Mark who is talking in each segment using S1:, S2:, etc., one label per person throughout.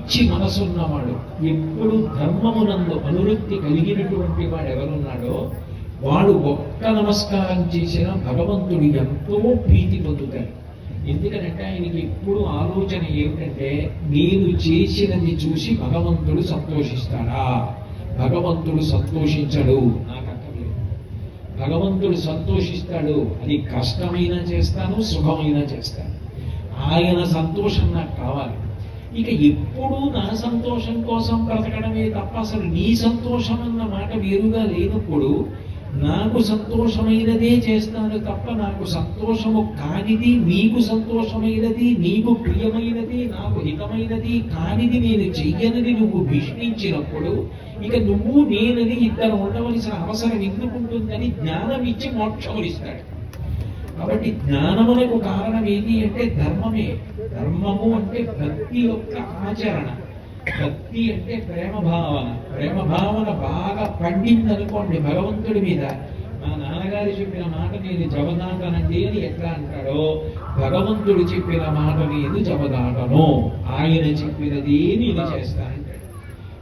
S1: మంచి మనసున్నవాడు, ఎప్పుడు ధర్మమునందు అనురక్తి కలిగినటువంటి వాడు ఎవరున్నాడో వాడు ఒక్క నమస్కారం చేసిన భగవంతుడు ఎంతో ప్రీతి పొందుతాడు. ఎందుకనంటే ఆయనకి ఎప్పుడు ఆలోచన ఏమిటంటే నేను చేసినది చూసి భగవంతుడు సంతోషిస్తాడా, భగవంతుడు సంతోషించడు, నాకు అక్కర్లేదు. భగవంతుడు సంతోషిస్తాడు, అది కష్టమైనా చేస్తాను, సుఖమైనా చేస్తాను, ఆయన సంతోషం నాకు కావాలి. ఇక ఎప్పుడూ నా సంతోషం కోసం బ్రతకడమే తప్ప అసలు నీ సంతోషం అన్న మాట వేరుగా లేనప్పుడు నాకు సంతోషమైనదే చేస్తాను తప్ప నాకు సంతోషము కానిది, నీకు సంతోషమైనది, నీకు ప్రియమైనది, నాకు హితమైనది కానిది నేను చెయ్యనది నువ్వు భీష్మించినప్పుడు ఇక నువ్వు నేనని ఇద్దరు ఉండవలసిన అవసరం ఎందుకుంటుందని జ్ఞానం ఇచ్చి మోక్షం ఇస్తాడు. కాబట్టి జ్ఞానమునకు కారణం ఏది అంటే ధర్మమే. ధర్మము అంటే భక్తి యొక్క ఆచరణ. భక్తి అంటే ప్రేమ భావన. ప్రేమ భావన బాగా పండిందనుకోండి భగవంతుడి మీద, మా నాన్నగారు చెప్పిన మాట నేను జవదాటనండి అని ఎట్లా అంటాడో భగవంతుడు చెప్పిన మాట నేను జవదాటను, ఆయన చెప్పినది నేను చేస్తానంటాడు.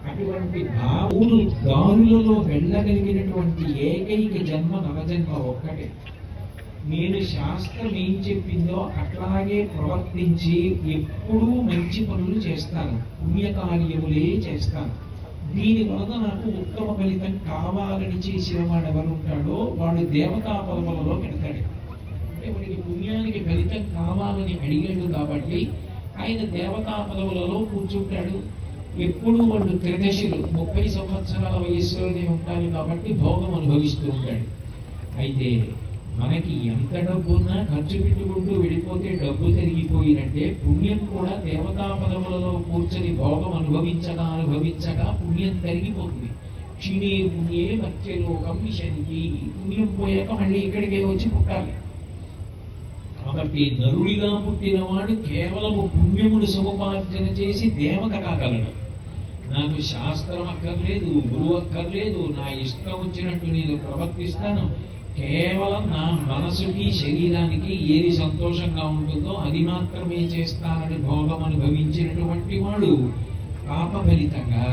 S1: అటువంటి భావులు దారులలో వెళ్ళగలిగినటువంటి ఏకైక జన్మ నవజన్మ ఒక్కటే. నేను శాస్త్రం ఏం చెప్పిందో అట్లాగే ప్రవర్తించి ఎప్పుడూ మంచి పనులు చేస్తాను, పుణ్యకార్యములే చేస్తాను. దీని వలన నాకు ఉత్తమ ఫలితం కావాలని చేసిన వాడు ఎవరు ఉంటాడో వాడు దేవతా పదవులలో పెడతాడు. అంటే వాడికి పుణ్యానికి ఫలితం కావాలని అడిగాడు కాబట్టి ఆయన దేవతా పదవులలో కూర్చుంటాడు. ఎప్పుడు వాళ్ళు త్రిదశలు 30 సంవత్సరాల వయస్సులోనే ఉంటారు కాబట్టి భోగం అనుభవిస్తూ ఉంటాడు. అయితే మనకి ఎంత డబ్బున్నా ఖర్చు పెట్టుకుంటూ వెళ్ళిపోతే డబ్బు తరిగిపోయినట్టే పుణ్యం కూడా దేవతా పదవులలో కూర్చొని భోగం అనుభవించగా పుణ్యం తరిగిపోతుంది. క్షీణే పుణ్యే మత్స్యలోకం విశంతి. పుణ్యం పోయాక మళ్ళీ ఇక్కడికే వచ్చి పుట్టాలి. కాబట్టి నరుడిగా పుట్టినవాడు కేవలము పుణ్యమును సముపార్జన చేసి దేవత కాగలడు. నాకు శాస్త్రం అక్కర్లేదు, గురువు అక్కర్లేదు, నా ఇష్టం వచ్చినట్టు నేను ప్రవర్తిస్తాను, కేవలం నా మనసుకి శరీరానికి ఏది సంతోషంగా ఉంటుందో అది మాత్రమే చేస్తానని భోగం అనుభవించినటువంటి వాడు పాప ఫలితంగా